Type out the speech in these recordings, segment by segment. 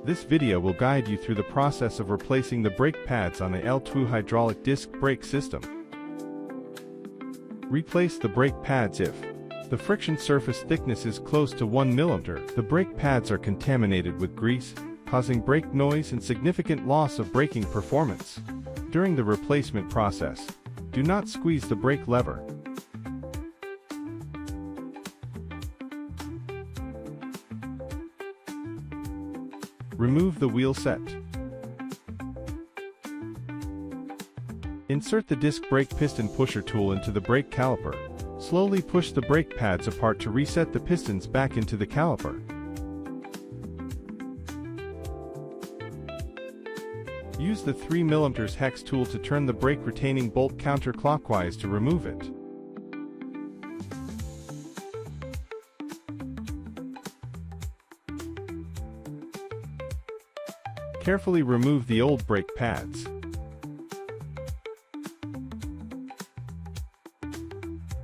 This video will guide you through the process of replacing the brake pads on the L-Twoo hydraulic disc brake system. Replace the brake pads if the friction surface thickness is close to 1 mm. The brake pads are contaminated with grease, causing brake noise and significant loss of braking performance. During the replacement process, do not squeeze the brake lever. Remove the wheel set. Insert the disc brake piston pusher tool into the brake caliper. Slowly push the brake pads apart to reset the pistons back into the caliper. Use the 3 mm hex tool to turn the brake retaining bolt counterclockwise to remove it. Carefully remove the old brake pads.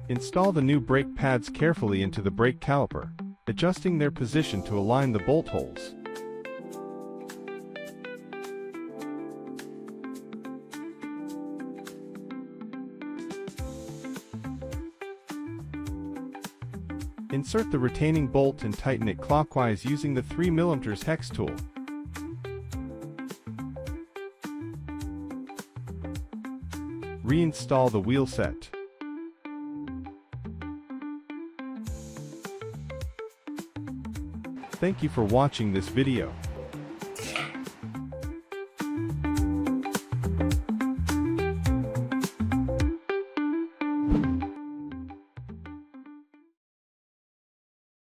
Install the new brake pads carefully into the brake caliper, adjusting their position to align the bolt holes. Insert the retaining bolt and tighten it clockwise using the 3 mm hex tool. Reinstall the wheel set. Thank you for watching this video.